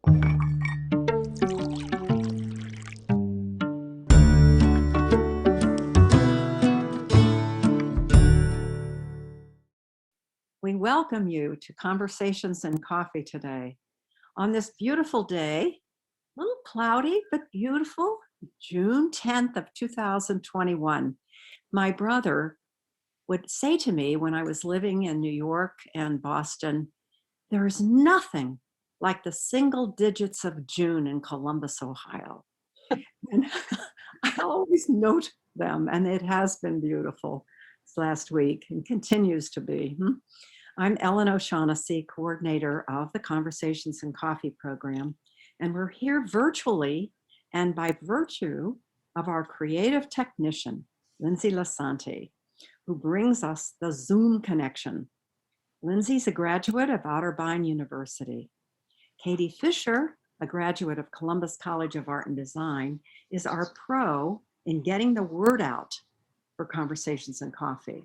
We welcome you to Conversations and Coffee today. On this beautiful day, a little cloudy, but beautiful, June 10th of 2021, my brother would say to me when I was living in New York and Boston, there is nothing like the single digits of June in Columbus, Ohio. And I always note them, and it has been beautiful this last week and continues to be. I'm Ellen O'Shaughnessy, coordinator of the Conversations and Coffee program, and we're here virtually and by virtue of our creative technician, Lindsay Lasante, who brings us the Zoom connection. Lindsay's a graduate of Otterbein University. Katie Fisher, a graduate of Columbus College of Art and Design, is our pro in getting the word out for Conversations and Coffee,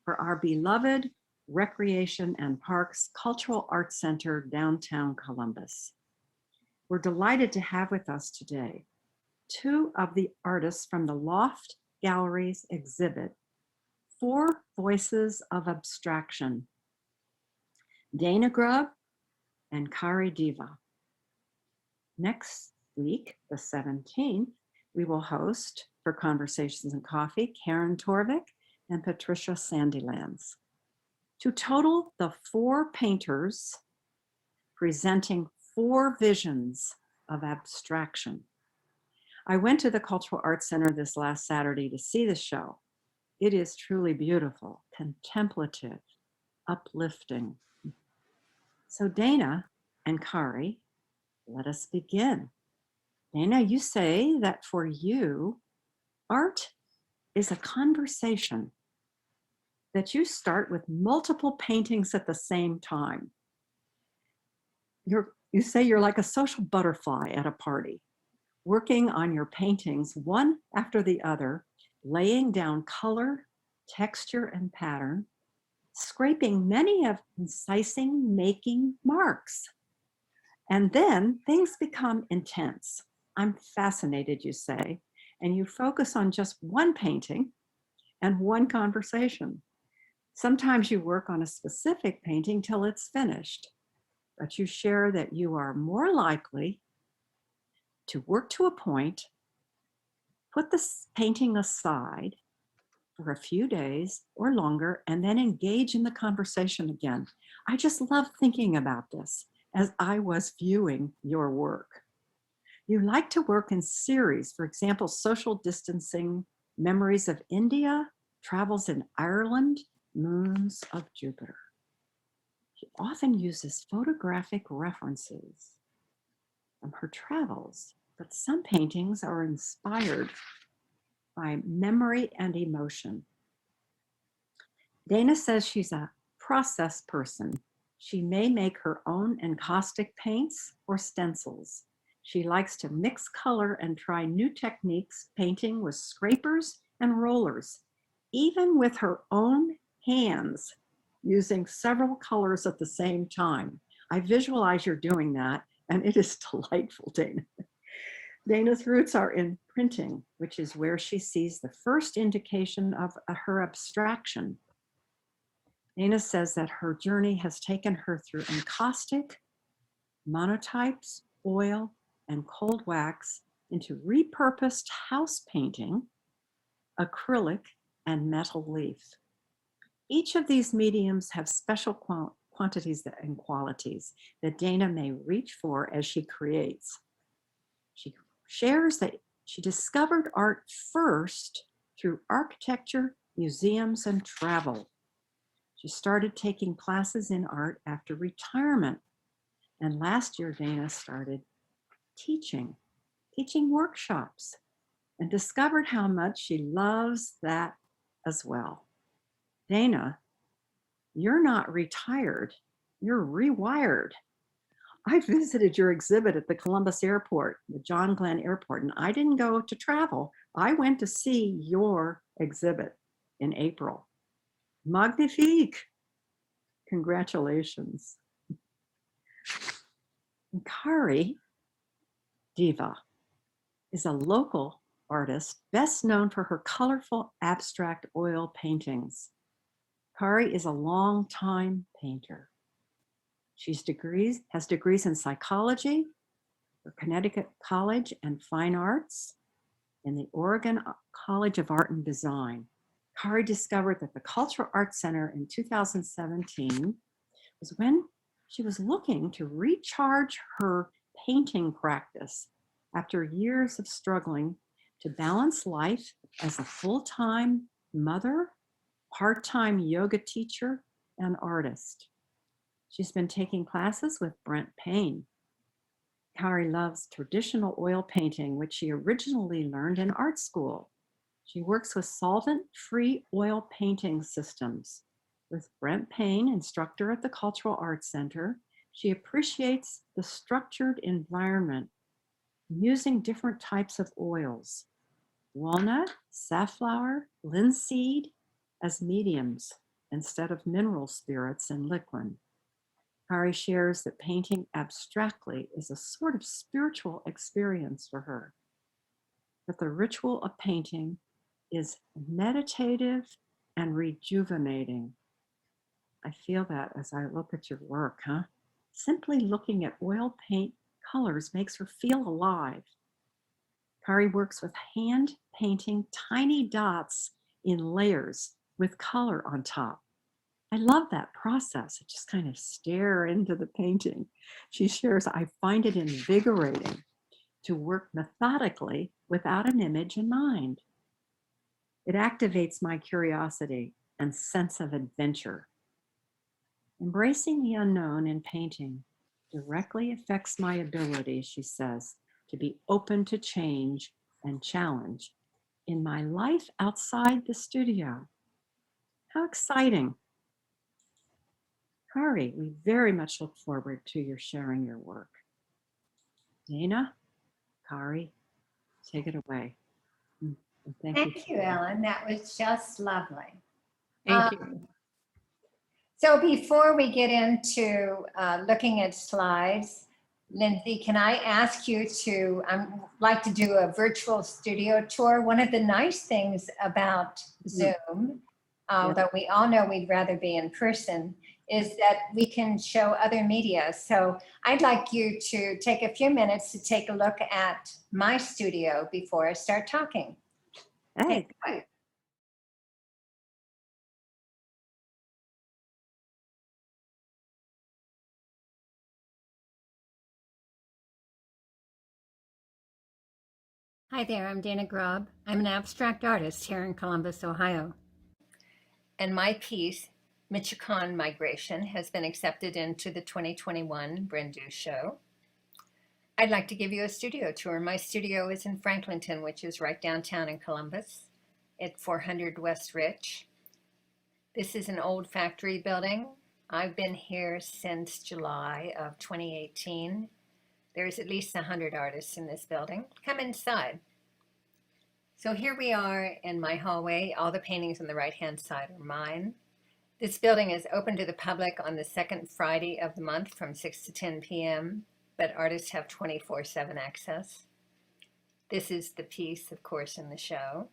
for our beloved Recreation and Parks Cultural Arts Center, downtown Columbus. We're delighted to have with us today two of the artists from the Loft Gallery's exhibit, Four Voices of Abstraction, Dana Grubbe and Kari Djuve. Next week, the 17th, we will host for Conversations and Coffee, Karen Torvik and Patricia Sandilands. To total the four painters presenting four visions of abstraction. I went to the Cultural Arts Center this last Saturday to see the show. It is truly beautiful, contemplative, uplifting. So Dana and Kari, let us begin. Dana, you say that for you, art is a conversation, that you start with multiple paintings at the same time. You say you're like a social butterfly at a party, working on your paintings one after the other, laying down color, texture, and pattern, scraping many of incising, making marks. And then things become intense. I'm fascinated, you say, and you focus on just one painting and one conversation. Sometimes you work on a specific painting till it's finished, but you share that you are more likely to work to a point, put the painting aside for a few days or longer, and then engage in the conversation again. I just love thinking about this as I was viewing your work. You like to work in series, for example, social distancing, memories of India, travels in Ireland, moons of Jupiter. She often uses photographic references from her travels, but some paintings are inspired by memory and emotion. Dana says she's a process person. She may make her own encaustic paints or stencils. She likes to mix color and try new techniques, painting with scrapers and rollers, even with her own hands, using several colors at the same time. I visualize you're doing that, and it is delightful, Dana. Dana's roots are in printing, which is where she sees the first indication of her abstraction. Dana says that her journey has taken her through encaustic, monotypes, oil, and cold wax into repurposed house painting, acrylic, and metal leaf. Each of these mediums have special quantities and qualities that Dana may reach for as she creates. She shares that she discovered art first through architecture, museums, and travel. She started taking classes in art after retirement. And last year, Dana started teaching workshops, and discovered how much she loves that as well. Dana, you're not retired, you're rewired. I visited your exhibit at the Columbus Airport, the John Glenn Airport, and I didn't go to travel. I went to see your exhibit in April. Magnifique. Congratulations. And Kari Djuve is a local artist best known for her colorful abstract oil paintings. Kari is a long-time painter. Has degrees in psychology from Connecticut College and Fine Arts and the Oregon College of Art and Design. Kari discovered that the Cultural Arts Center in 2017 was when she was looking to recharge her painting practice after years of struggling to balance life as a full-time mother, part-time yoga teacher, and artist. She's been taking classes with Brent Payne. Kari loves traditional oil painting, which she originally learned in art school. She works with solvent-free oil painting systems. With Brent Payne, instructor at the Cultural Arts Center, she appreciates the structured environment using different types of oils, walnut, safflower, linseed as mediums instead of mineral spirits and liquid. Kari shares that painting abstractly is a sort of spiritual experience for her, that the ritual of painting is meditative and rejuvenating. I feel that as I look at your work, huh? Simply looking at oil paint colors makes her feel alive. Kari works with hand painting tiny dots in layers with color on top. I love that process. I just kind of stare into the painting. She shares, I find it invigorating to work methodically without an image in mind. It activates my curiosity and sense of adventure. Embracing the unknown in painting directly affects my ability, she says, to be open to change and challenge in my life outside the studio. How exciting. Kari, we very much look forward to your sharing your work. Dana, Kari, take it away. And Thank you, Ellen. That was just lovely. Thank you. So before we get into looking at slides, Lindsay, can I ask you to, like to do a virtual studio tour? One of the nice things about Zoom, although we all know we'd rather be in person, is that we can show other media. So I'd like you to take a few minutes to take a look at my studio before I start talking. Hey, Hi there, I'm Dana Grob. I'm an abstract artist here in Columbus, Ohio. And my piece, Michoacan Migration, has been accepted into the 2021 Brendu Show. I'd like to give you a studio tour. My studio is in Franklinton, which is right downtown in Columbus at 400 West Rich. This is an old factory building. I've been here since July of 2018. There's at least 100 artists in this building. Come inside. So here we are in my hallway. All the paintings on the right-hand side are mine. This building is open to the public on the second Friday of the month from 6 to 10 p.m., but artists have 24/7 access. This is the piece, of course, in the show.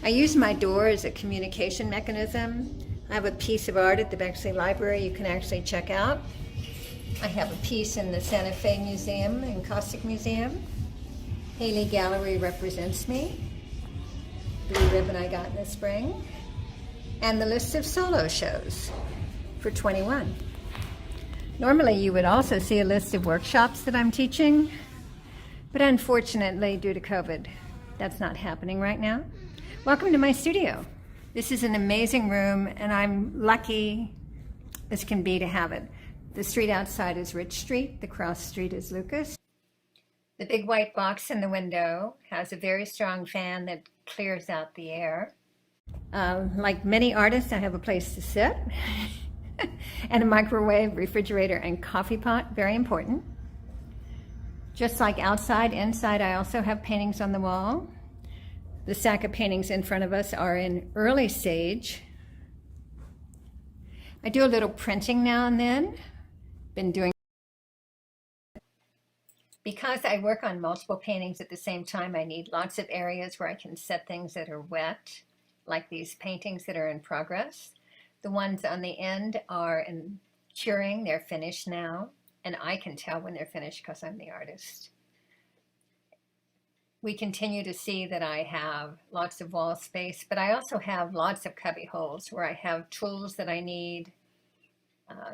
I use my door as a communication mechanism. I have a piece of art at the Bexley Library you can actually check out. I have a piece in the Santa Fe Museum and Caustic Museum. Haley Gallery represents me. Blue ribbon I got in the spring. And the list of solo shows for 21. Normally you would also see a list of workshops that I'm teaching, but unfortunately due to COVID, that's not happening right now. Welcome to my studio. This is an amazing room and I'm lucky as can be to have it. The street outside is Rich Street, the cross street is Lucas. The big white box in the window has a very strong fan that clears out the air. Like many artists, I have a place to sit and a microwave, refrigerator, and coffee pot, very important. Just like outside, inside I also have paintings on the wall. The stack of paintings in front of us are in early stage. I do a little printing now and then. Been doing Because I work on multiple paintings at the same time, I need lots of areas where I can set things that are wet, like these paintings that are in progress. The ones on the end are in curing, they're finished now, and I can tell when they're finished because I'm the artist. We continue to see that I have lots of wall space, but I also have lots of cubby holes where I have tools that I need,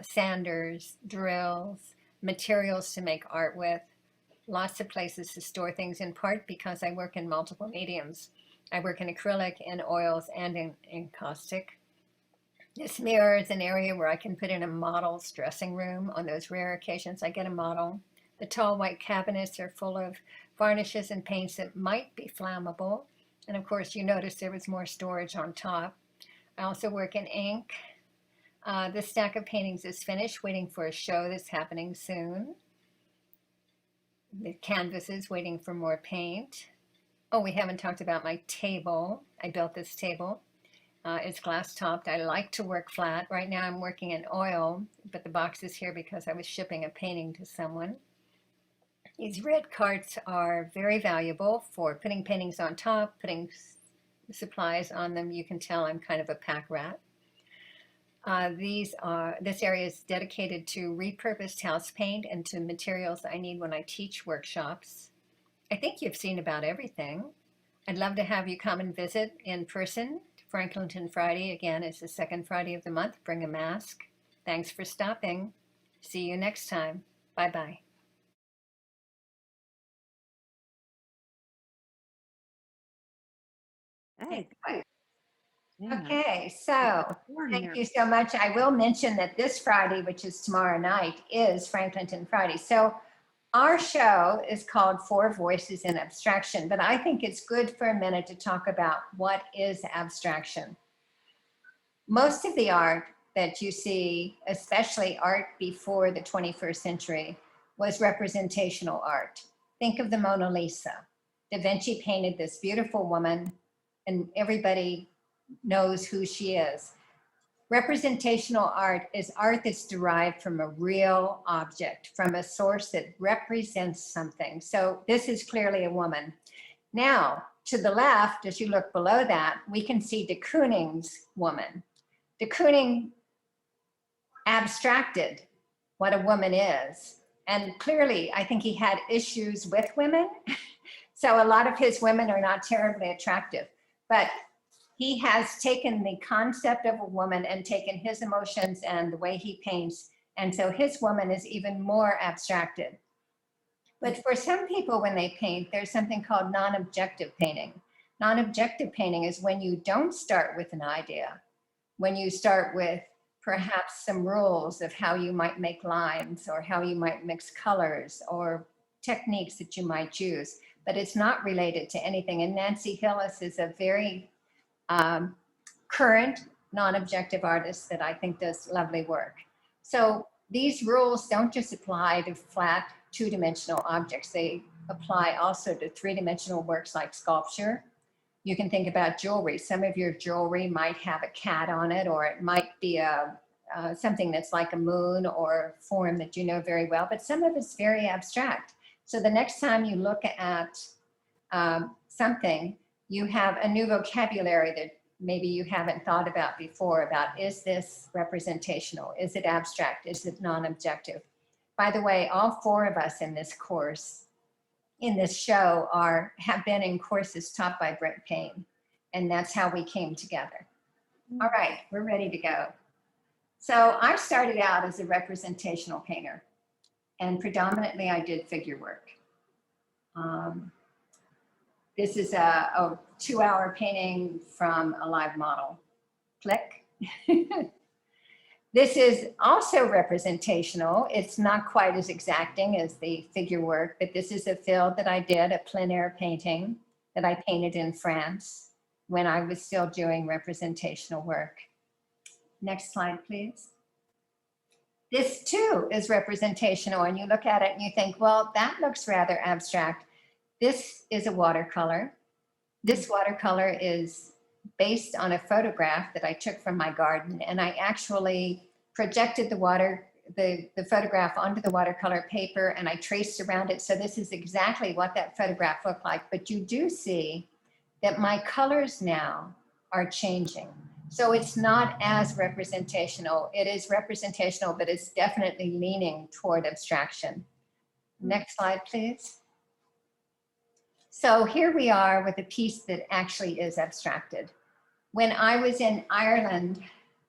sanders, drills, materials to make art with, lots of places to store things, in part because I work in multiple mediums. I work in acrylic, in oils, and in caustic. This mirror is an area where I can put in a model's dressing room. On those rare occasions I get a model. The tall white cabinets are full of varnishes and paints that might be flammable. And of course, you notice there was more storage on top. I also work in ink. This stack of paintings is finished, waiting for a show that's happening soon. The canvas is waiting for more paint. Oh, we haven't talked about my table. I built this table. It's glass topped. I like to work flat. Right now I'm working in oil, but the box is here because I was shipping a painting to someone. These red carts are very valuable for putting paintings on top, putting supplies on them. You can tell I'm kind of a pack rat. This area is dedicated to repurposed house paint and to materials I need when I teach workshops. I think you've seen about everything. I'd love to have you come and visit in person. Franklinton Friday, again, is the second Friday of the month. Bring a mask. Thanks for stopping. See you next time. Bye-bye. Hey, good. Yeah, Okay, so warm thank there. you so much. I will mention that this Friday, which is tomorrow night, is Franklinton Friday. So our show is called Four Voices in Abstraction, but I think it's good for a minute to talk about what is abstraction. Most of the art that you see, especially art before the 21st century, was representational art. Think of the Mona Lisa. Da Vinci painted this beautiful woman, and everybody knows who she is. Representational art is art that's derived from a real object, from a source that represents something. So this is clearly a woman. Now, to the left, as you look below that, we can see de Kooning's woman. De Kooning abstracted what a woman is. And clearly, I think he had issues with women. So a lot of his women are not terribly attractive. But he has taken the concept of a woman and taken his emotions and the way he paints. And so his woman is even more abstracted. But for some people, when they paint, there's something called non-objective painting. Non-objective painting is when you don't start with an idea, when you start with perhaps some rules of how you might make lines or how you might mix colors or techniques that you might use, but it's not related to anything. And Nancy Hillis is a very current non-objective artist that I think does lovely work. So these rules don't just apply to flat two-dimensional objects. They apply also to three-dimensional works like sculpture. You can think about jewelry. Some of your jewelry might have a cat on it, or it might be something that's like a moon or a form that you know very well, but some of it's very abstract. So the next time you look at something, you have a new vocabulary that maybe you haven't thought about before about, is this representational? Is it abstract? Is it non-objective? By the way, all four of us in this course, in this show, have been in courses taught by Brent Payne, and that's how we came together. All right, we're ready to go. So I started out as a representational painter, and predominantly I did figure work. This is a 2-hour painting from a live model. Click. This is also representational. It's not quite as exacting as the figure work, but this is a field that I did, a plein air painting that I painted in France when I was still doing representational work. Next slide, please. This too is representational, and you look at it and you think, well, that looks rather abstract. This is a watercolor. This watercolor is based on a photograph that I took from my garden, and I actually projected the the photograph onto the watercolor paper and I traced around it. So this is exactly what that photograph looked like. But you do see that my colors now are changing. So it's not as representational. It is representational, but it's definitely leaning toward abstraction. Next slide, please. So here we are with a piece that actually is abstracted. When I was in Ireland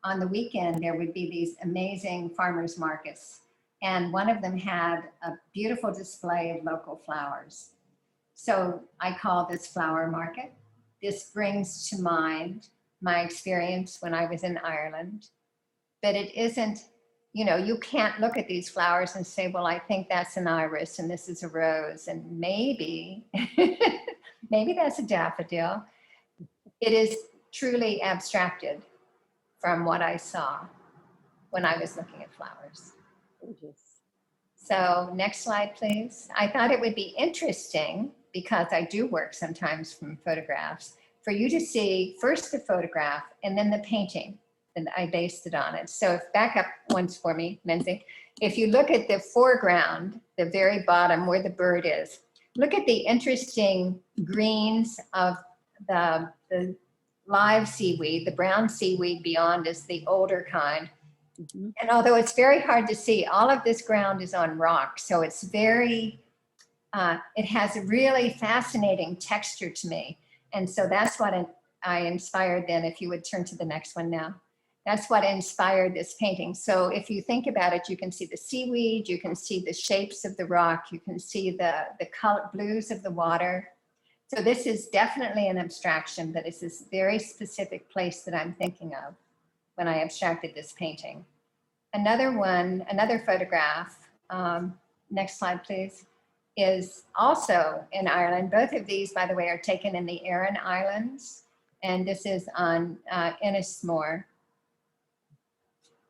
on the weekend, there would be these amazing farmers markets. And one of them had a beautiful display of local flowers. So I call this flower market. This brings to mind my experience when I was in Ireland. But it isn't, you know, you can't look at these flowers and say, well, I think that's an iris and this is a rose and maybe, maybe that's a daffodil. It is truly abstracted from what I saw when I was looking at flowers. Gorgeous. So next slide, please. I thought it would be interesting, because I do work sometimes from photographs, for you to see first the photograph and then the painting that I based it on it. So if back up once for me, Lindsay. If you look at the foreground, the very bottom where the bird is, look at the interesting greens of the live seaweed. The brown seaweed beyond is the older kind. Mhm. And although it's very hard to see, all of this ground is on rock. So it's very, it has a really fascinating texture to me. And so that's what I inspired then, if you would turn to the next one now. That's what inspired this painting. So if you think about it, you can see the seaweed, you can see the shapes of the rock, you can see the color blues of the water. So this is definitely an abstraction, but it's this very specific place that I'm thinking of when I abstracted this painting. Another one, another photograph, next slide please, is also in Ireland. Both of these, by the way, are taken in the Aran Islands, and this is on Ennismore.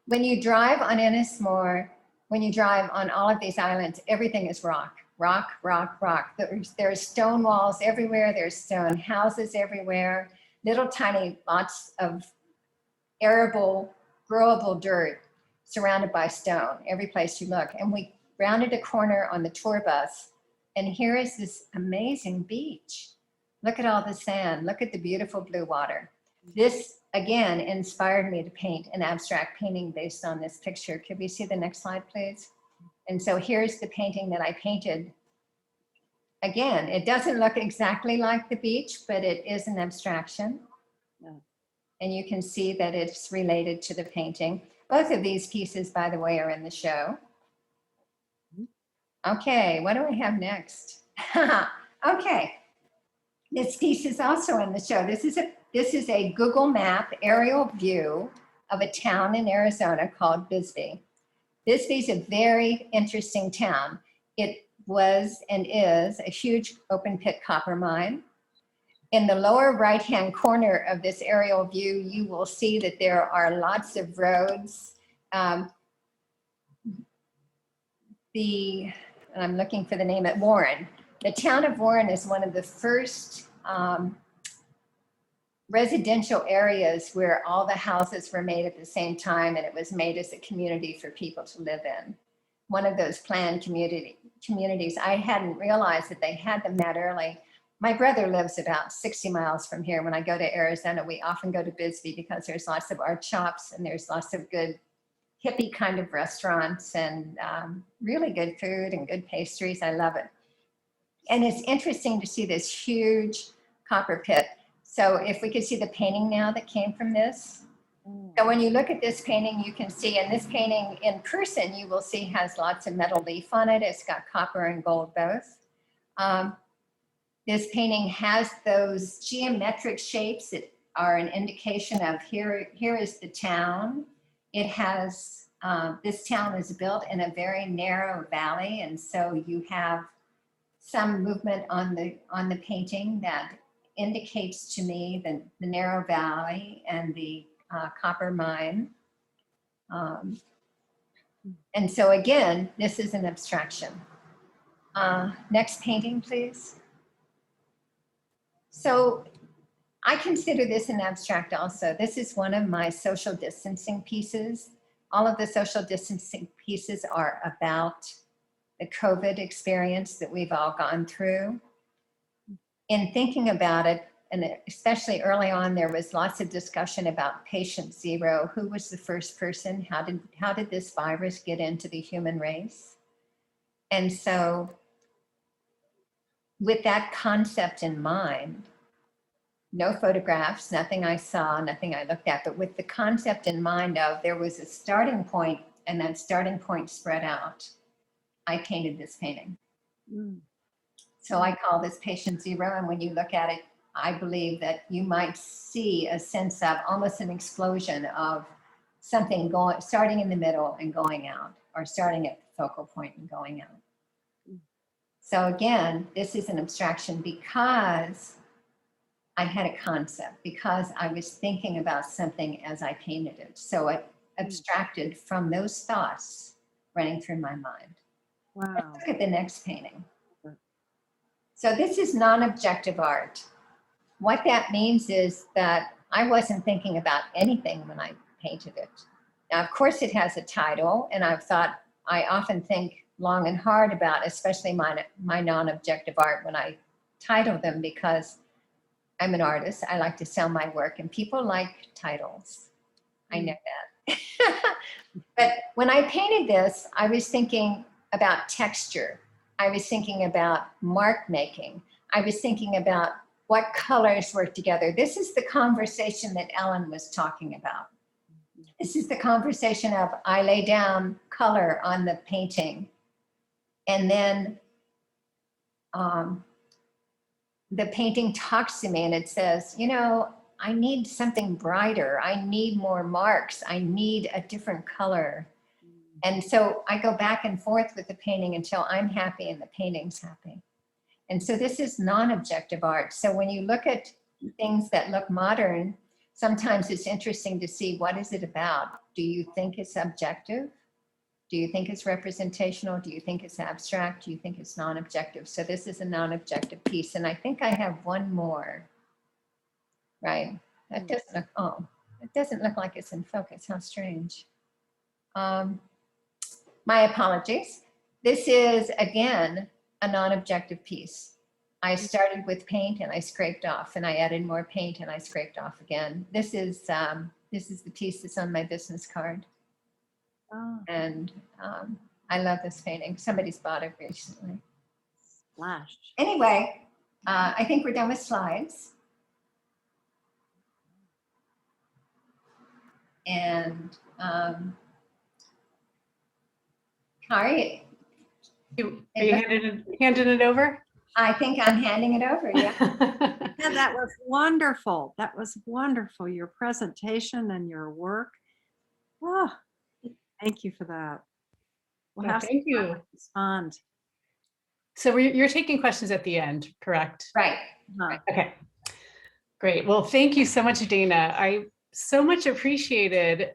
When you drive on Ennismore, when you drive on all of these islands, everything is rock, rock, rock, rock. There's stone walls everywhere, there's stone houses everywhere, little tiny lots of arable, growable dirt surrounded by stone every place you look. And we rounded a corner on the tour bus, and here is this amazing beach. Look at all the sand, look at the beautiful blue water. This again inspired me to paint an abstract painting based on this picture. Could we see the next slide, please? And so here's the painting that I painted. Again, it doesn't look exactly like the beach, but it is an abstraction. Yeah. And you can see that it's related to the painting. Both of these pieces, by the way, are in the show. Okay, what do we have next? Okay, this piece is also in the show. This is a Google Map aerial view of a town in Arizona called Bisbee. Bisbee is a very interesting town. It was and is a huge open pit copper mine. In the lower right-hand corner of this aerial view, you will see that there are lots of roads. I'm looking for the name at Warren. The town of Warren is one of the first residential areas where all the houses were made at the same time, and it was made as a community for people to live in. One of those planned communities. I hadn't realized that they had them that early. My brother lives about 60 miles from here. When I go to Arizona, we often go to Bisbee because there's lots of art shops and there's lots of good hippie kind of restaurants and really good food and good pastries. I love it. And it's interesting to see this huge copper pit. So if we could see the painting now that came from this. So when you look at this painting, you can see, and this painting in person, you will see has lots of metal leaf on it. It's got copper and gold both. This painting has those geometric shapes that are an indication of here is the town. It has, this town is built in a very narrow valley, and so you have some movement on the painting that indicates to me the narrow valley and the copper mine. And so again, this is an abstraction. Next painting, please. So I consider this an abstract also. This is one of my social distancing pieces. all of the social distancing pieces are about the COVID experience that we've all gone through. In thinking about it, and especially early on, there was lots of discussion about patient zero. Who was the first person? How did this virus get into the human race? And so with that concept in mind, no photographs, nothing I saw, nothing I looked at, but with the concept in mind of there was a starting point and that starting point spread out, I painted this painting. So I call this patient zero. And when you look at it, I believe that you might see a sense of almost an explosion of something starting in the middle and going out, or starting at the focal point and going out. So again, this is an abstraction because I had a concept, because I was thinking about something as I painted it. So it abstracted from those thoughts running through my mind. Wow. Let's look at the next painting. So this is non-objective art. What that means is that I wasn't thinking about anything when I painted it. Now, of course, it has a title, and I often think long and hard about, especially my non-objective art when I title them, because I'm an artist. I like to sell my work, and people like titles. I know that. But when I painted this, I was thinking about texture. I was thinking about mark making. I was thinking about what colors work together. This is the conversation that Ellen was talking about. This is the conversation of I lay down color on the painting, and then the painting talks to me and it says, you know, I need something brighter. I need more marks. I need a different color. And so I go back and forth with the painting until I'm happy and the painting's happy. And so this is non-objective art. So when you look at things that look modern, sometimes it's interesting to see, what is it about? Do you think it's objective? Do you think it's representational? Do you think it's abstract? Do you think it's non-objective? So this is a non-objective piece. And I think I have one more, right? That doesn't look, oh, it doesn't look like it's in focus. How strange. My apologies. This is, again, a non-objective piece. I started with paint and I scraped off, and I added more paint and I scraped off again. This is the piece that's on my business card. Oh, And I love this painting. Somebody's bought it recently. splash. Anyway, I think we're done with slides. And Kari, Are you handing it over? I think I'm handing it over. Yeah. Yeah, that was wonderful. That was wonderful. Your presentation and your work. Oh, thank you for that. We'll No, have thank some time you. to respond. So you're taking questions at the end, correct? Right. Huh. Okay, great. Well, thank you so much, Dana. I so much appreciated,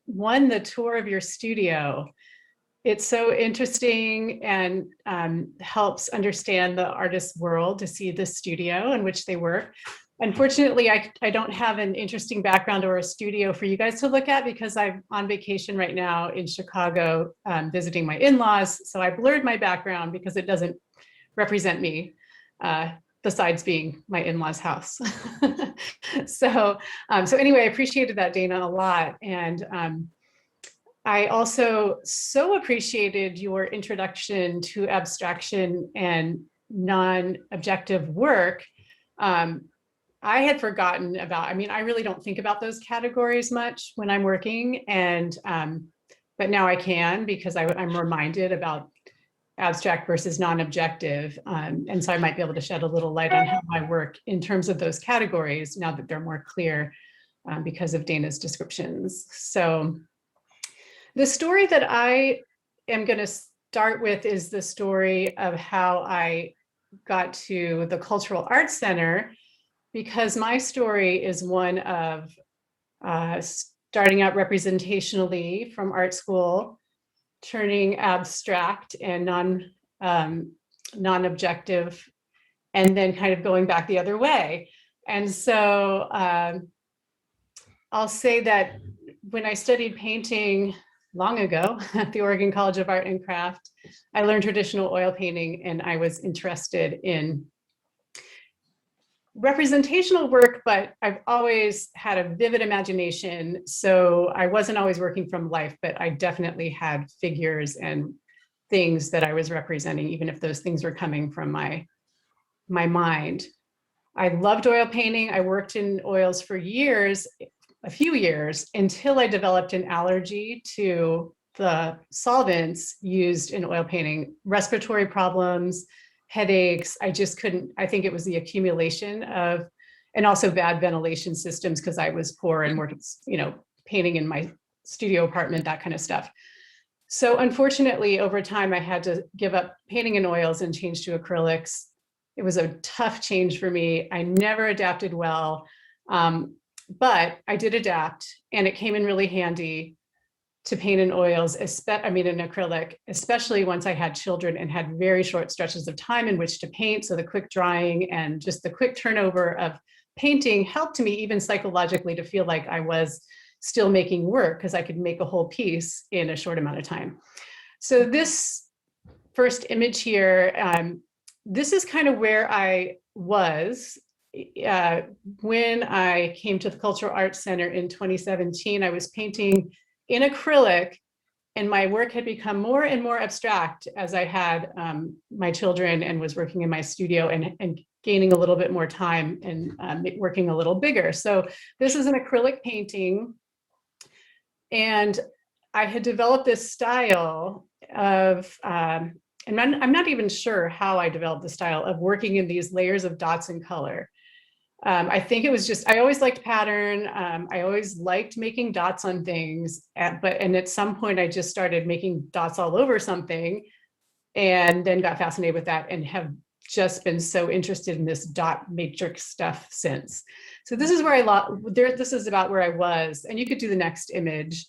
one, the tour of your studio. It's so interesting and helps understand the artist's world to see the studio in which they work. Unfortunately, I don't have an interesting background or a studio for you guys to look at because I'm on vacation right now in Chicago visiting my in-laws. So I blurred my background because it doesn't represent me, besides being my in-laws' house. So anyway, I appreciated that, Dana, a lot. And I also so appreciated your introduction to abstraction and non-objective work. I had forgotten about, I mean, I really don't think about those categories much when I'm working, and but now I can, because I'm reminded about abstract versus non-objective. And so I might be able to shed a little light on how I work in terms of those categories now that they're more clear because of Dana's descriptions. So the story that I am going to start with is the story of how I got to the Cultural Arts Center, because my story is one of starting out representationally from art school, turning abstract and non-objective, and then kind of going back the other way. And so I'll say that when I studied painting long ago at the Oregon College of Art and Craft, I learned traditional oil painting, and I was interested in representational work, but I've always had a vivid imagination. So I wasn't always working from life, but I definitely had figures and things that I was representing, even if those things were coming from my mind. I loved oil painting. I worked in oils for years, a few years, until I developed an allergy to the solvents used in oil painting, respiratory problems, headaches. I just couldn't, I think it was the accumulation of, and also bad ventilation systems because I was poor and worked, painting in my studio apartment, that kind of stuff. So unfortunately, over time, I had to give up painting in oils and change to acrylics. It was a tough change for me. I never adapted well, but I did adapt, and it came in really handy to paint in oils, in acrylic, especially once I had children and had very short stretches of time in which to paint. So the quick drying and just the quick turnover of painting helped me even psychologically to feel like I was still making work because I could make a whole piece in a short amount of time. So this first image here, this is kind of where I was when I came to the Cultural Arts Center in 2017. I was painting in acrylic, and my work had become more and more abstract as I had my children and was working in my studio and gaining a little bit more time and working a little bigger. So this is an acrylic painting, and I had developed this style of, and I'm not even sure how I developed the style of working in these layers of dots and color. I think it was just, I always liked pattern. I always liked making dots on things, and at some point I just started making dots all over something and then got fascinated with that and have just been so interested in this dot matrix stuff since. So this is where this is about where I was, and you could do the next image.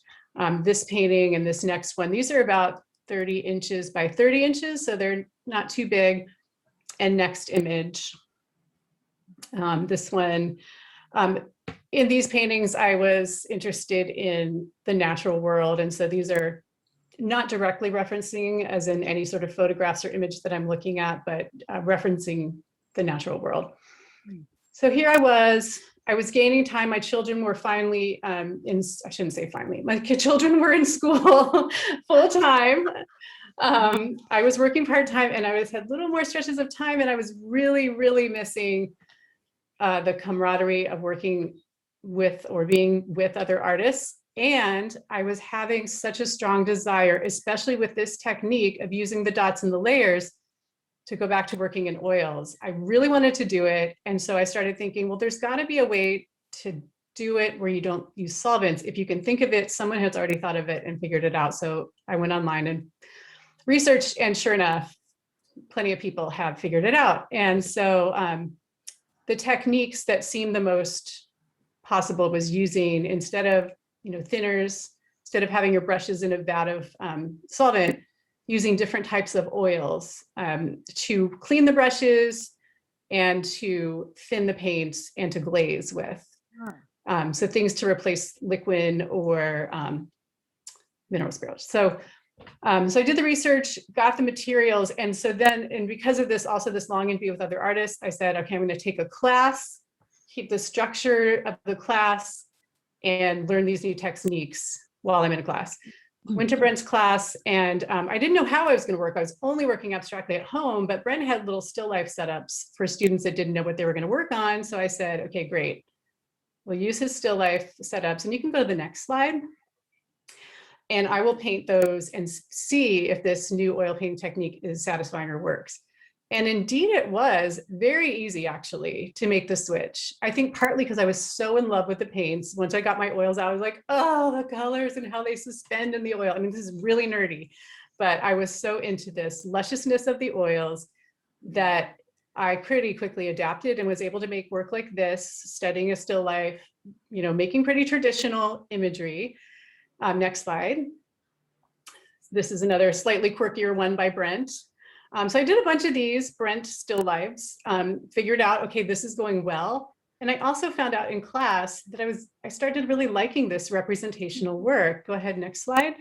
This painting and this next one, these are about 30 inches by 30 inches, so they're not too big. And next image. This one, in these paintings, I was interested in the natural world. And so these are not directly referencing as in any sort of photographs or image that I'm looking at, but referencing the natural world. So here I was gaining time. My children were finally I shouldn't say finally, my children were in school full time. I was working part-time, and I had little more stretches of time, and I was really, really missing the camaraderie of working with or being with other artists. And I was having such a strong desire, especially with this technique of using the dots and the layers, to go back to working in oils. I really wanted to do it. And so I started thinking, well, there's got to be a way to do it where you don't use solvents. If you can think of it, someone has already thought of it and figured it out. So I went online and researched, and sure enough, plenty of people have figured it out. And so the techniques that seemed the most possible was using, instead of thinners, instead of having your brushes in a vat of solvent, using different types of oils to clean the brushes and to thin the paints and to glaze with. So things to replace liquid or mineral spirits. So I did the research, got the materials. And so then, and because of this, also this long interview with other artists, I said, okay, I'm going to take a class, keep the structure of the class, and learn these new techniques while I'm in a class. Went to Brent's class, and I didn't know how I was going to work. I was only working abstractly at home, but Brent had little still life setups for students that didn't know what they were going to work on. So I said, okay, great. We'll use his still life setups, and you can go to the next slide. And I will paint those and see if this new oil painting technique is satisfying or works. And indeed it was very easy, actually, to make the switch. I think partly because I was so in love with the paints. Once I got my oils out, I was like, oh, the colors and how they suspend in the oil. I mean, this is really nerdy, but I was so into this lusciousness of the oils that I pretty quickly adapted and was able to make work like this, studying a still life, making pretty traditional imagery. Next slide. This is another slightly quirkier one by Brent. So I did a bunch of these Brent still lives, figured out, okay, this is going well. And I also found out in class that I started really liking this representational work. Go ahead, next slide.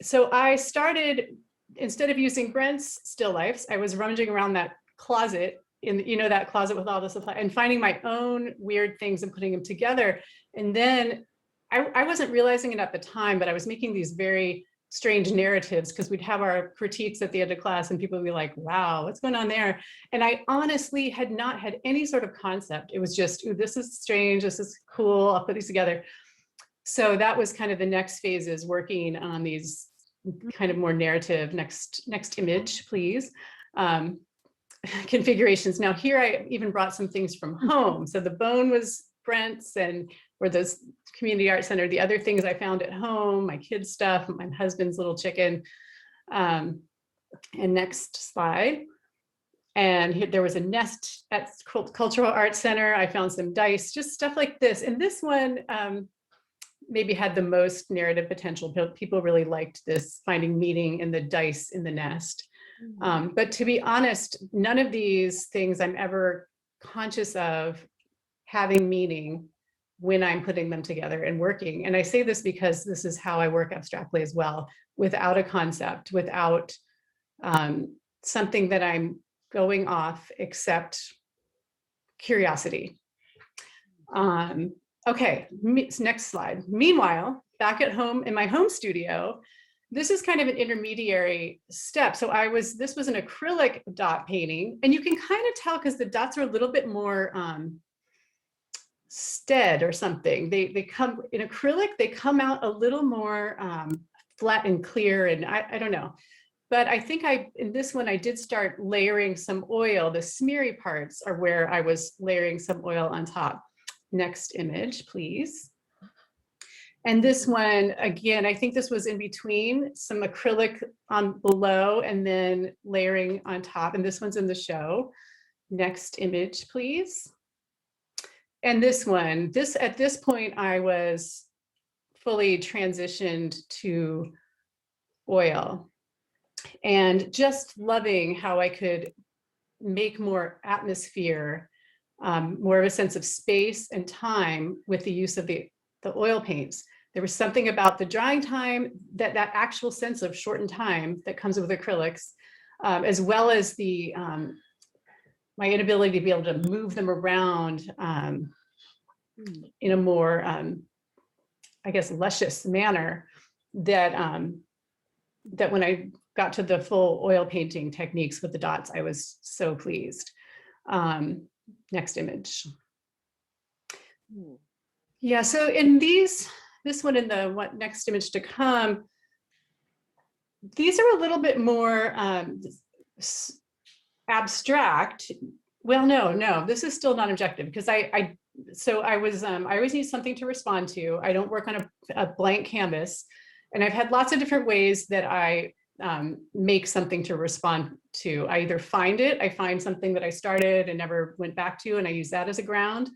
So I started, instead of using Brent's still lifes, I was rummaging around that closet that closet with all the supply and finding my own weird things and putting them together. And then I wasn't realizing it at the time, but I was making these very strange narratives because we'd have our critiques at the end of class and people would be like, wow, what's going on there? And I honestly had not had any sort of concept. It was just, ooh, this is strange, this is cool, I'll put these together. So that was kind of the next phase, is working on these kind of more narrative, next image, please, configurations. Now here I even brought some things from home. So the bone was Brent's, and or those community art center, the other things I found at home, my kids' stuff, my husband's little chicken. And next slide. And here, there was a nest at Cultural Arts Center. I found some dice, just stuff like this. And this one maybe had the most narrative potential. People really liked this, finding meaning in the dice in the nest. But to be honest, none of these things I'm ever conscious of having meaning when I'm putting them together and working. And I say this because this is how I work abstractly as well, without a concept, without something that I'm going off except curiosity. Okay, next slide. Meanwhile, back at home in my home studio, this is kind of an intermediary step. So this was an acrylic dot painting, and you can kind of tell because the dots are a little bit more stead or something. They come in acrylic, they come out a little more flat and clear, and I don't know. But I think in this one, I did start layering some oil. The smeary parts are where I was layering some oil on top. Next image, please. And this one, again, I think this was in between, some acrylic on below and then layering on top. And this one's in the show. Next image, please. And this one, at this point, I was fully transitioned to oil and just loving how I could make more atmosphere, more of a sense of space and time with the use of the oil paints. There was something about the drying time, that actual sense of shortened time that comes with acrylics, as well as the my inability to be able to move them around in a more, I guess, luscious manner, that when I got to the full oil painting techniques with the dots, I was so pleased. Next image. Yeah, so in this one and the next image to come, these are a little bit more abstract. Well, no, this is still non-objective because I always need something to respond to. I don't work on a blank canvas, and I've had lots of different ways that I make something to respond to. I either I find something that I started and never went back to, and I use that as a ground.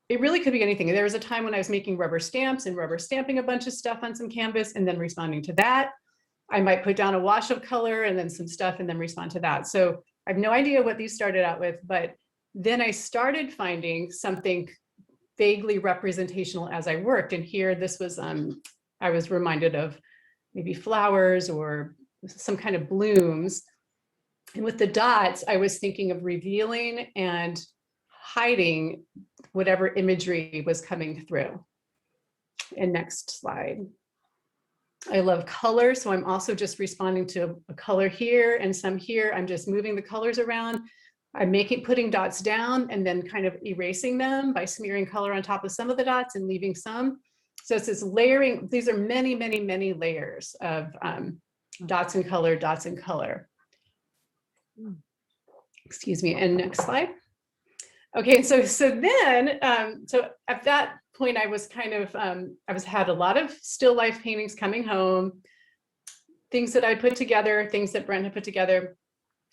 It really could be anything. There was a time when I was making rubber stamps and rubber stamping a bunch of stuff on some canvas and then responding to that. I might put down a wash of color and then some stuff and then respond to that. So I have no idea what these started out with, but then I started finding something vaguely representational as I worked. And here, this was, I was reminded of maybe flowers or some kind of blooms. And with the dots, I was thinking of revealing and hiding whatever imagery was coming through. And next slide. I love color, so I'm also just responding to a color here and some here. I'm just moving the colors around. I'm putting dots down and then kind of erasing them by smearing color on top of some of the dots and leaving some. So it's this layering. These are many, many, many layers of dots and color, dots and color. Excuse me, and next slide. Okay, so then, so at that point, I was kind of, had a lot of still life paintings coming home, things that I put together, things that Brent had put together.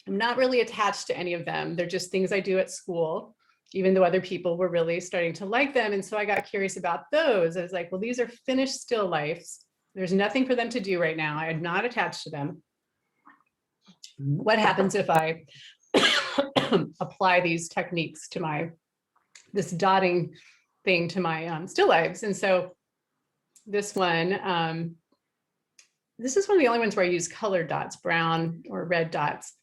I'm not really attached to any of them. They're just things I do at school, even though other people were really starting to like them. And so I got curious about those. I was like, well, these are finished still lifes. There's nothing for them to do right now. I am not attached to them. What happens if I apply these techniques to my this dotting thing to my still lifes. And so this one, this is one of the only ones where I use colored dots, brown or red dots.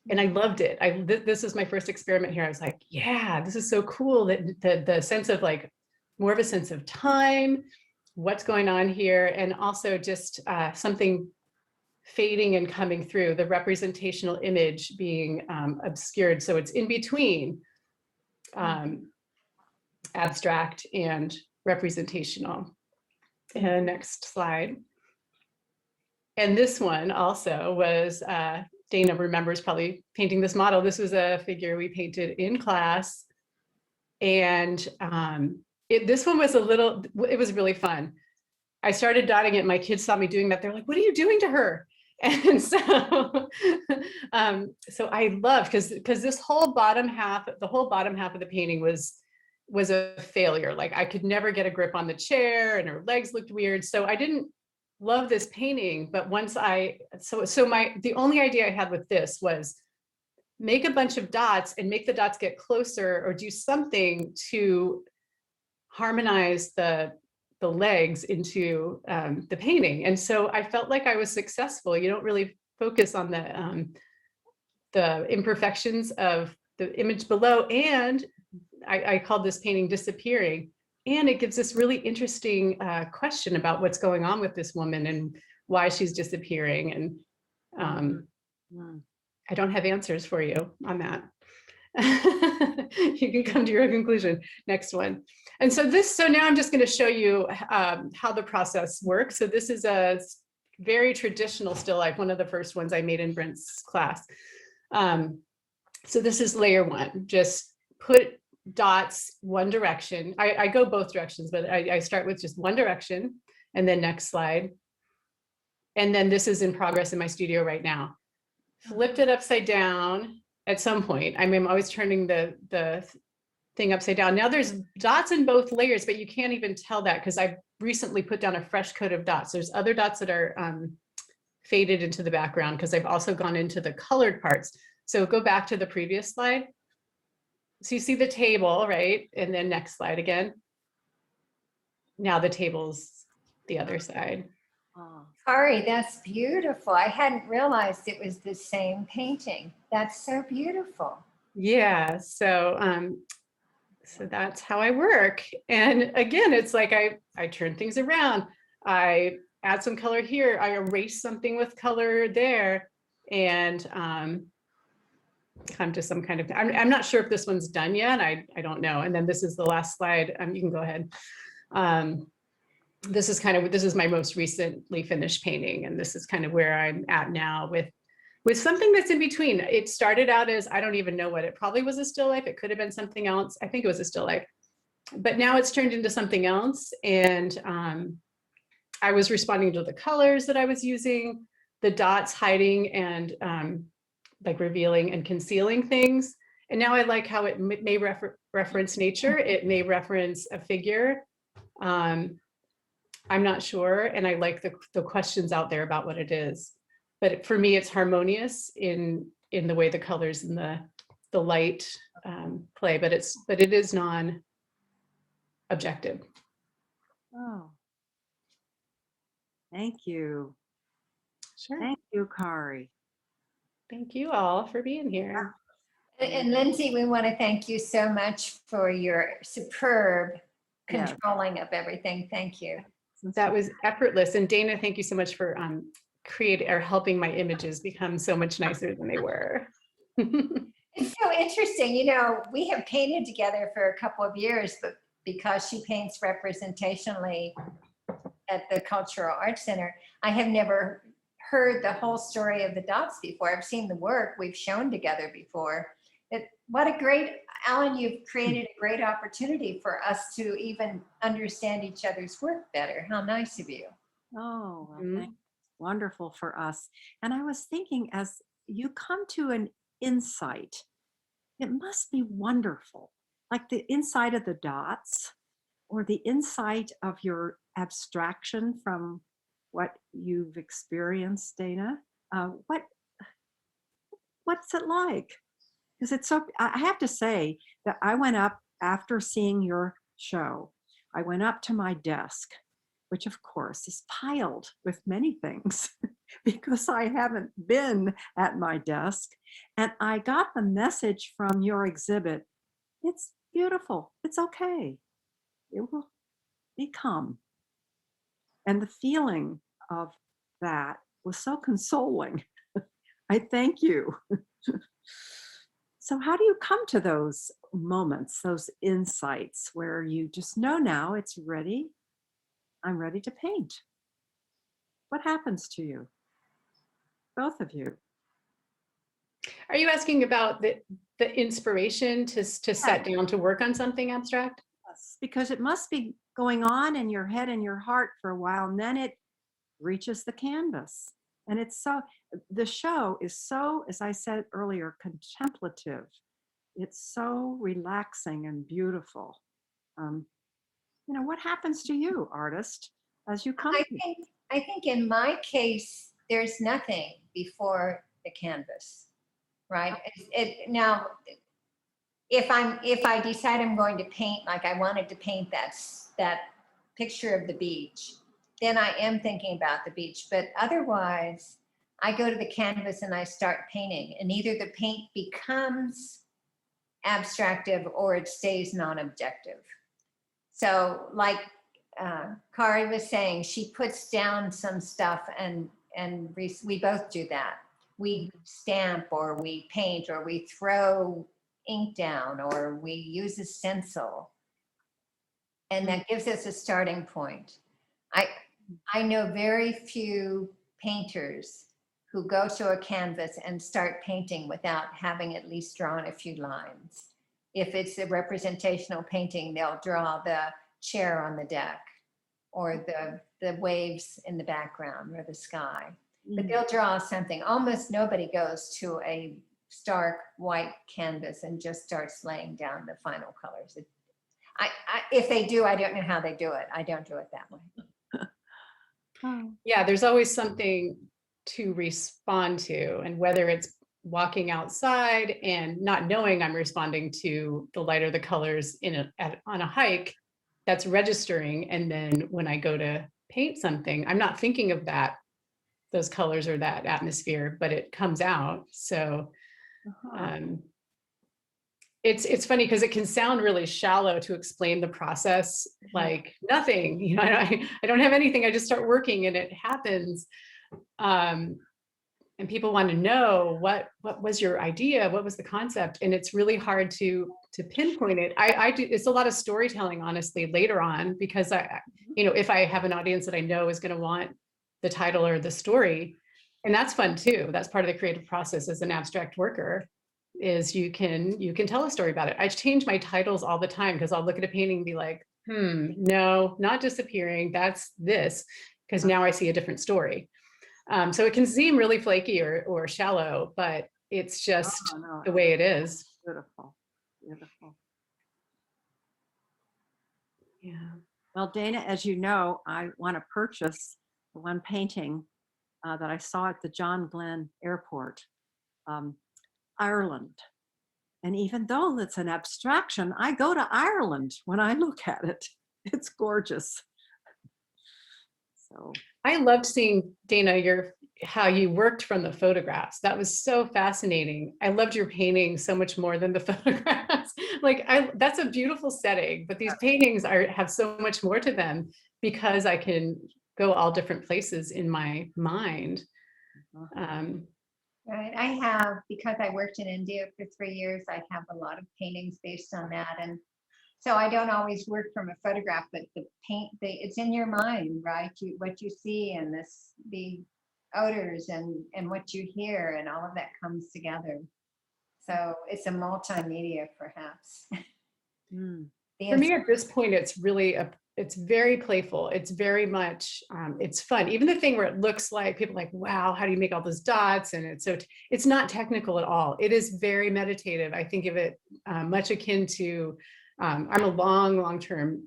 And I loved it. This is my first experiment here. I was like, yeah, this is so cool, that the sense of like more of a sense of time, what's going on here, and also just something fading and coming through, the representational image being obscured. So it's in between abstract and representational. And next slide. And this one also was, Dana remembers probably painting this model. This was a figure we painted in class. And this one was it was really fun. I started dotting it. My kids saw me doing that. They're like, what are you doing to her? And so, so I loved, because this whole bottom half, the whole bottom half of the painting was a failure. Like I could never get a grip on the chair and her legs looked weird. So I didn't love this painting, but once the only idea I had with this was make a bunch of dots and make the dots get closer, or do something to harmonize the legs into the painting. And so I felt like I was successful. You don't really focus on the imperfections of the image below. And I called this painting Disappearing. And it gives this really interesting question about what's going on with this woman and why she's disappearing. And I don't have answers for you on that. You can come to your own conclusion. Next one. And so now I'm just going to show you how the process works. So this is a very traditional still life, one of the first ones I made in Brent's class. So this is layer one. Just put dots one direction. I go both directions, but I start with just one direction, and then next slide. And then this is in progress in my studio right now. Flipped it upside down at some point. I mean, I'm always turning the thing upside down. Now there's dots in both layers, but you can't even tell that because I've recently put down a fresh coat of dots. There's other dots that are faded into the background because I've also gone into the colored parts. So go back to the previous slide. So you see the table, right? And then next slide again. Now the table's the other side. Oh. Kari, that's beautiful. I hadn't realized it was the same painting. That's so beautiful. Yeah, so that's how I work. And again, it's like I turn things around. I add some color here. I erase something with color there, and come to some kind of. I'm not sure if this one's done yet. I don't know. And then this is the last slide. You can go ahead. This is my most recently finished painting, and this is kind of where I'm at now with something that's in between. It started out as, I don't even know what, it probably was a still life. It could have been something else. I think it was a still life, but now it's turned into something else. And I was responding to the colors that I was using, the dots hiding and like revealing and concealing things. And now I like how it may reference nature. It may reference a figure. I'm not sure. And I like the questions out there about what it is. But for me, it's harmonious in the way the colors and the light play, but it is non-objective. Oh, thank you. Sure. Thank you, Kari. Thank you all for being here. And Lindsay, we want to thank you so much for your superb controlling of everything. Thank you. That was effortless. And Dana, thank you so much for helping my images become so much nicer than they were. It's so interesting. You know, we have painted together for a couple of years, but because she paints representationally at the Cultural Arts Center, I have never heard the whole story of the dots before. I've seen the work we've shown together before. Alan, you've created a great opportunity for us to even understand each other's work better. How nice of you. Oh, well, wonderful for us. And I was thinking, as you come to an insight, it must be wonderful, like the inside of the dots or the insight of your abstraction from what you've experienced, Dana. What's it like? Because it's so, I have to say that I went up after seeing your show, I went up to my desk, which of course is piled with many things because I haven't been at my desk. And I got the message from your exhibit. It's beautiful. It's okay. It will become. And the feeling of that was so consoling. I thank you. So, how do you come to those moments, those insights where you just know now it's ready? I'm ready to paint. What happens to you? Both of you. Are you asking about the inspiration to set down to work on something abstract? Yes, because it must be going on in your head and your heart for a while, and then it reaches the canvas. And it's so, the show is so, as I said earlier, contemplative. It's so relaxing and beautiful. What happens to you, artist, as you come? I think in my case, there's nothing before the canvas, right? Now, if I decide I'm going to paint, like I wanted to paint that picture of the beach, then I am thinking about the beach. But otherwise, I go to the canvas and I start painting, and either the paint becomes abstractive or it stays non-objective. So like Kari was saying, she puts down some stuff and we both do that. We stamp or we paint or we throw ink down or we use a stencil. And that gives us a starting point. I know very few painters who go to a canvas and start painting without having at least drawn a few lines. If it's a representational painting, they'll draw the chair on the deck or the waves in the background or the sky. But they'll draw something. Almost nobody goes to a stark white canvas and just starts laying down the final colors. If they do, I don't know how they do it. I don't do it that way. Yeah, there's always something to respond to, and whether it's walking outside and not knowing I'm responding to the light or the colors on a hike, that's registering. And then when I go to paint something, I'm not thinking of those colors or that atmosphere, but it comes out. So it's funny because it can sound really shallow to explain the process, like nothing, I don't have anything, I just start working and it happens. And people want to know what was your idea, what was the concept, and it's really hard to pinpoint it. I do, it's a lot of storytelling, honestly, later on, because if I have an audience that I know is going to want the title or the story, and that's fun too. That's part of the creative process as an abstract worker, is you can tell a story about it. I change my titles all the time because I'll look at a painting and be like, no, not disappearing, that's this, because now I see a different story. So it can seem really flaky or shallow, but it's just the way it is. Beautiful, beautiful. Yeah. Well, Dana, as you know, I want to purchase the one painting that I saw at the John Glenn Airport, Ireland. And even though it's an abstraction, I go to Ireland when I look at it. It's gorgeous. So I loved seeing, Dana, how you worked from the photographs. That was so fascinating. I loved your painting so much more than the photographs. That's a beautiful setting, but these paintings have so much more to them because I can go all different places in my mind. Right. I have, because I worked in India for 3 years, I have a lot of paintings based on that. And so I don't always work from a photograph, but the paint, it's in your mind, right? What you see and the odors and what you hear, and all of that comes together. So it's a multimedia, perhaps. For me at this point, it's really it's very playful. It's very much, it's fun. Even the thing where it looks like people are like, wow, how do you make all those dots? And it's not technical at all. It is very meditative. I think of it much akin to, I'm a long-term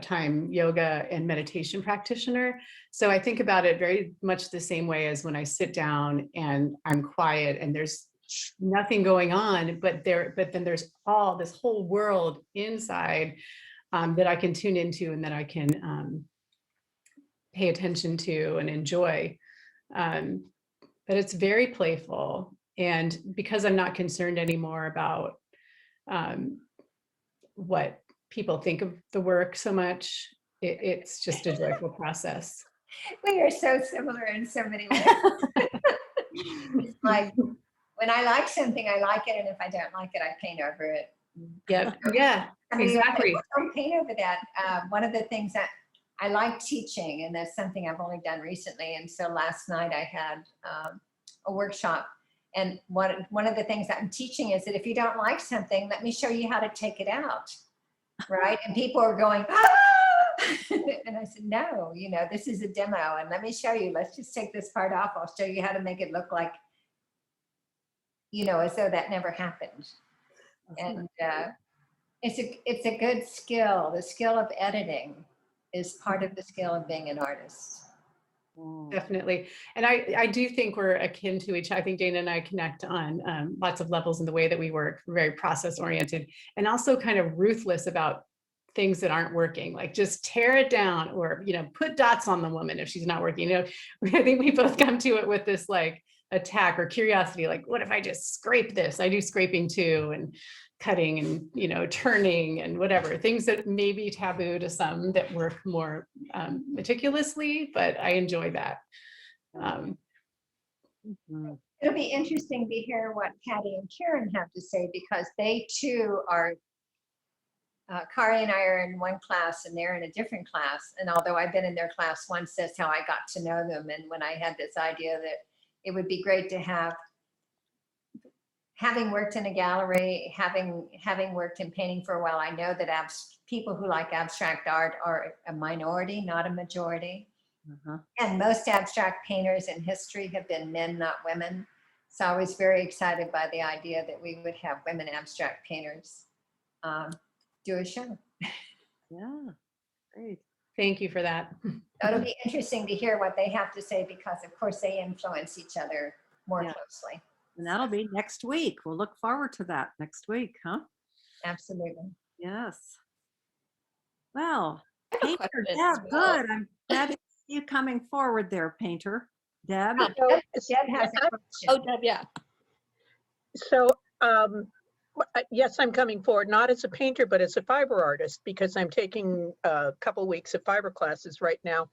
time yoga and meditation practitioner. So I think about it very much the same way as when I sit down and I'm quiet and there's nothing going on, but then there's all this whole world inside that I can tune into and that I can pay attention to and enjoy. But it's very playful. And because I'm not concerned anymore about what people think of the work so much, it's just a joyful process. We are so similar in so many ways. It's like when I like something, I like it, and if I don't like it, I paint over it. Yeah, yeah, I mean, exactly. don't paint over that. One of the things that I like teaching, and that's something I've only done recently. And so last night I had a workshop, and one of the things that I'm teaching is that if you don't like something, let me show you how to take it out, right? And people are going, ah! And I said, no, you know, this is a demo, and let me show you. Let's just take this part off. I'll show you how to make it look like, you know, as though that never happened. And it's a good skill. The skill of editing is part of the skill of being an artist. Definitely. And I do think we're akin to each other. I think Dana and I connect on lots of levels in the way that we work. We're very process oriented and also kind of ruthless about things that aren't working, like just tear it down, or, you know, put dots on the woman if she's not working. You know, I think we both come to it with this like attack or curiosity, like, what if I just scrape this? I do scraping too, and cutting and, you know, turning and whatever, things that may be taboo to some that work more meticulously, but I enjoy that. It'll be interesting to hear what Patty and Karen have to say, because they too are, Kari and I are in one class and they're in a different class. And although I've been in their class once, that's how I got to know them. And when I had this idea that it would be great to have, having worked in a gallery, having worked in painting for a while, I know that people who like abstract art are a minority, not a majority. And most abstract painters in history have been men, not women. So I was very excited by the idea that we would have women abstract painters do a show. Yeah, great. Thank you for that. It'll be interesting to hear what they have to say, because of course they influence each other more closely. And that'll be next week. We'll look forward to that next week, huh? Absolutely. Yes. Well, I have a Painter question Deb, as well. good. I'm glad to see you coming forward there, Painter. Deb? So, Deb has a question. oh, Deb, yeah. So, yes, I'm coming forward, not as a painter, but as a fiber artist, because I'm taking a couple weeks of fiber classes right now.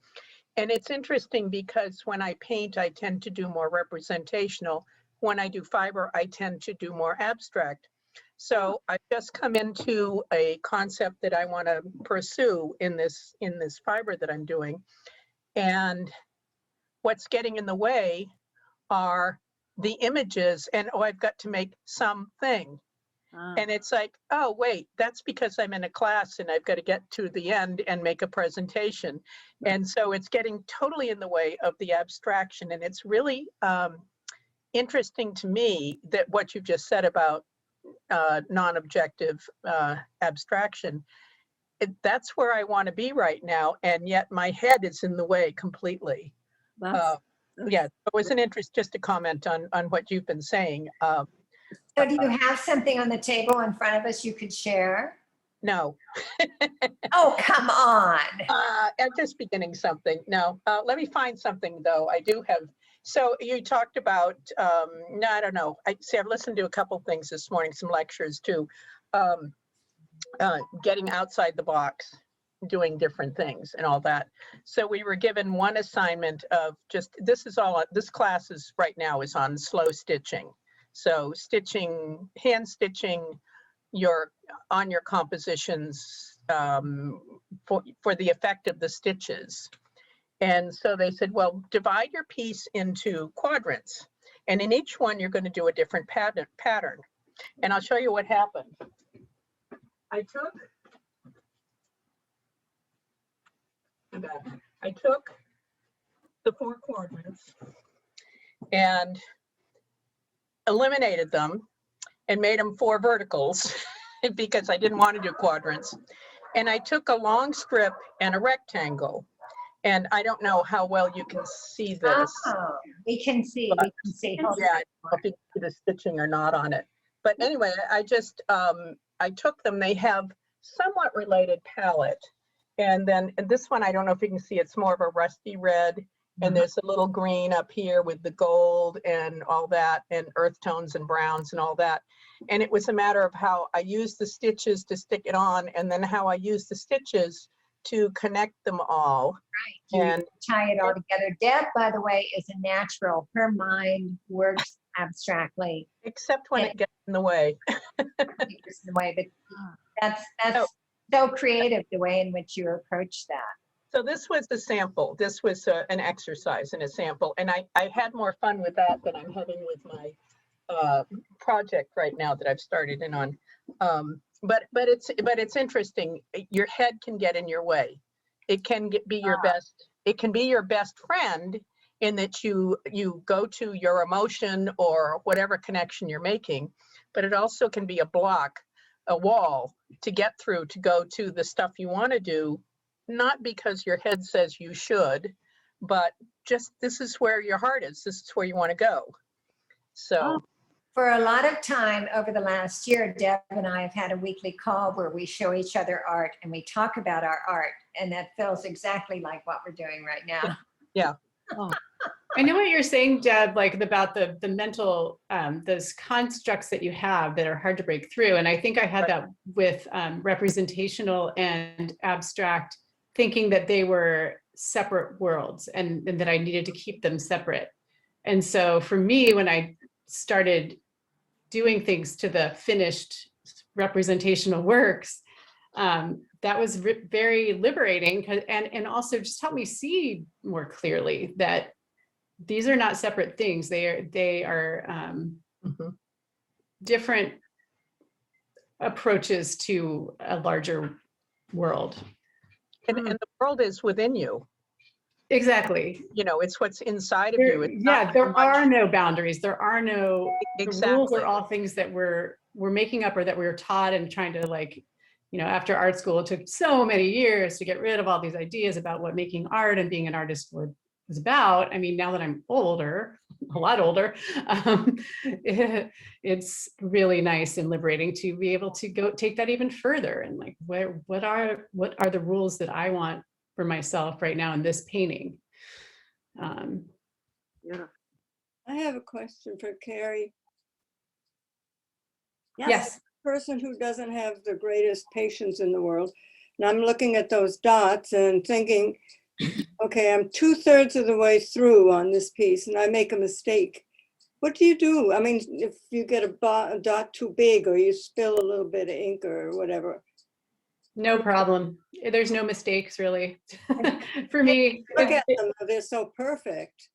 And it's interesting because when I paint, I tend to do more representational. When I do fiber, I tend to do more abstract. So I've just come into a concept that I want to pursue in this fiber that I'm doing. And what's getting in the way are the images, and I've got to make something. And it's like, oh, wait, that's because I'm in a class and I've got to get to the end and make a presentation. And so it's getting totally in the way of the abstraction. And it's really interesting to me that what you've just said about non-objective abstraction, that's where I want to be right now. And yet my head is in the way completely. Yeah, it was an interest just to comment on what you've been saying. So do you have something on the table in front of us you could share? No. Oh, come on. I'm just beginning something. No, let me find something though. I do have. So you talked about, no, I don't know. I've listened to a couple things this morning, some lectures too. Getting outside the box, doing different things and all that. So we were given one assignment of just, this class is right now is on slow stitching. So stitching, hand stitching on your compositions for the effect of the stitches. And so they said, well, divide your piece into quadrants. And in each one, you're going to do a different pattern. And I'll show you what happened. I took the 4 quadrants and eliminated them and made them 4 verticals because I didn't want to do quadrants. And I took a long strip and a rectangle. And I don't know how well you can see this. Oh, we can see. We can see. Hold Yeah, I on. don't know if you can see the stitching or not on it. But anyway, I just, I took them. They have somewhat related palette. And then and this one, I don't know if you can see, it's more of a rusty red. And there's a little green up here with the gold and all that, and earth tones and browns and all that. And it was a matter of how I used the stitches to stick it on, and then how I used the stitches to connect them all. You And tie it all together. Deb, by the way, is a natural. Her mind works abstractly. except when it gets in the way. In the way that that's so creative, the way in which you approach that. So this was the sample. This was an exercise and a sample. And I had more fun with that than I'm having with my project right now that I've started in on. But it's interesting. Your head can get in your way. It can be your best. It can be your best friend in that you go to your emotion or whatever connection you're making. But it also can be a block, a wall to get through, to go to the stuff you want to do. Not because your head says you should, but just this is where your heart is. This is where you want to go. So For a lot of time over the last year, Deb and I have had a weekly call where we show each other art and we talk about our art. And that feels exactly like what we're doing right now. yeah. Oh, I know what you're saying, Deb, like about the mental, those constructs that you have that are hard to break through. And I think I had that with representational and abstract, thinking that they were separate worlds and that I needed to keep them separate. And so for me, when I started doing things to the finished representational works, that was very liberating, and also just helped me see more clearly that these are not separate things. They are different approaches to a larger world. And the world is within you. Exactly. You know, it's what's inside of you. It's Yeah, there are no boundaries. There are no, the rules exactly. are all things that we're making up or that we were taught and trying to, like, you know, after art school, it took so many years to get rid of all these ideas about what making art and being an artist was about. I mean, now that I'm older, a lot older, it's really nice and liberating to be able to go take that even further and like, what are the rules that I want for myself right now in this painting? beautiful. I have a question for Kari. Yes. Person who doesn't have the greatest patience in the world. And I'm looking at those dots and thinking, okay, I'm 2/3 of the way through on this piece and I make a mistake. What do you do? I mean, if you get a dot too big or you spill a little bit of ink or whatever. No problem. There's no mistakes really. For me, Look at them, they're so perfect.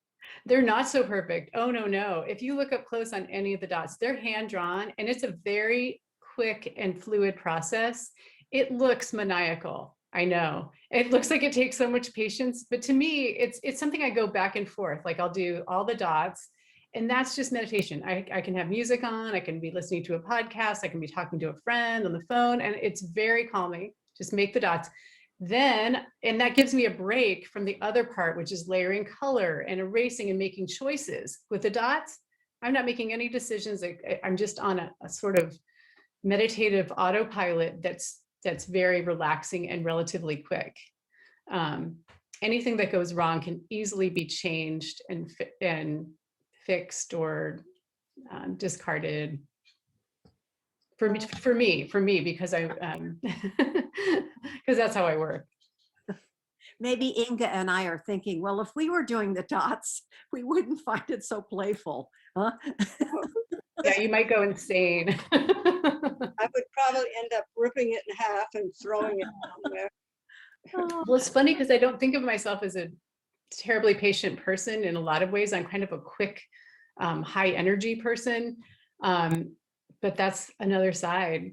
they're not so perfect. Oh, no. If you look up close on any of the dots, they're hand drawn and it's a very quick and fluid process. It looks maniacal. I know. It looks like it takes so much patience, but to me, it's something I go back and forth. Like I'll do all the dots and that's just meditation. I can have music on, I can be listening to a podcast, I can be talking to a friend on the phone, and it's very calming. Just make the dots. Then, and that gives me a break from the other part, which is layering color and erasing and making choices. With the dots, I'm not making any decisions. I'm just on a sort of meditative autopilot that's very relaxing and relatively quick. Anything that goes wrong can easily be changed and fixed or discarded. For me, because because that's how I work. Maybe Inga and I are thinking, well, if we were doing the dots, we wouldn't find it so playful, huh? Yeah, you might go insane. I would probably end up ripping it in half and throwing it somewhere. Well, it's funny because I don't think of myself as a terribly patient person. In a lot of ways, I'm kind of a quick, high energy person. But that's another side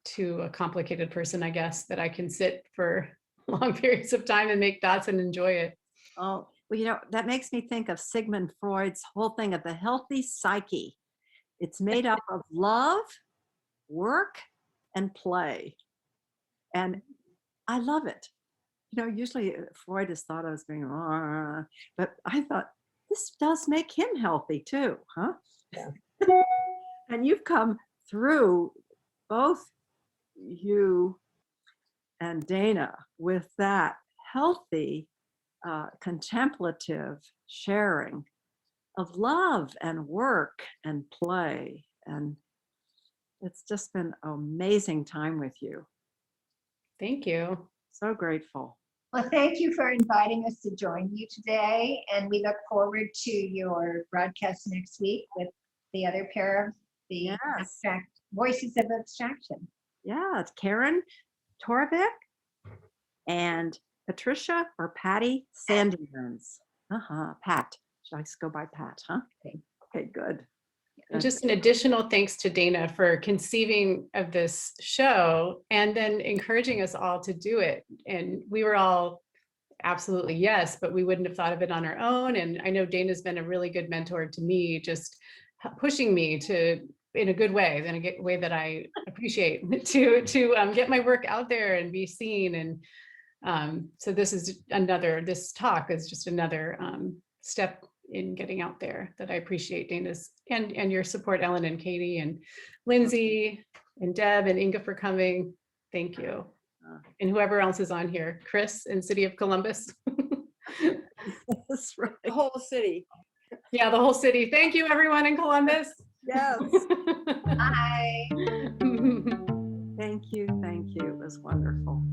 to a complicated person, I guess, that I can sit for long periods of time and make dots and enjoy it. Oh, well, you know, that makes me think of Sigmund Freud's whole thing of the healthy psyche. It's made up of love, work, and play. And I love it. Usually Freud is thought of as being, "Ah," but I thought this does make him healthy too, huh? Yeah. And you've come through, both you and Dana, with that healthy, contemplative sharing of love and work and play. And it's just been an amazing time with you. Thank you. So grateful. Well, thank you for inviting us to join you today. And we look forward to your broadcast next week with the other pair of the Yes. Voices of Abstraction. Yeah, it's Karen Torvik and Patricia or Patty Sandymans. Pat. Should I just go by Pat, huh? Okay, good. And just an additional thanks to Dana for conceiving of this show and then encouraging us all to do it. And we were all absolutely yes, but we wouldn't have thought of it on our own. And I know Dana's been a really good mentor to me, just pushing me to, in a good way, in a way that I appreciate, to get my work out there and be seen. And so this talk is just another step in getting out there that I appreciate Dana's and your support, Ellen and Katie and Lindsay and Deb and Inga for coming. Thank you. And whoever else is on here, Chris in City of Columbus. That's right. The whole city. Yeah, the whole city. Thank you, everyone in Columbus. Yes. Bye. Thank you. Thank you. It was wonderful.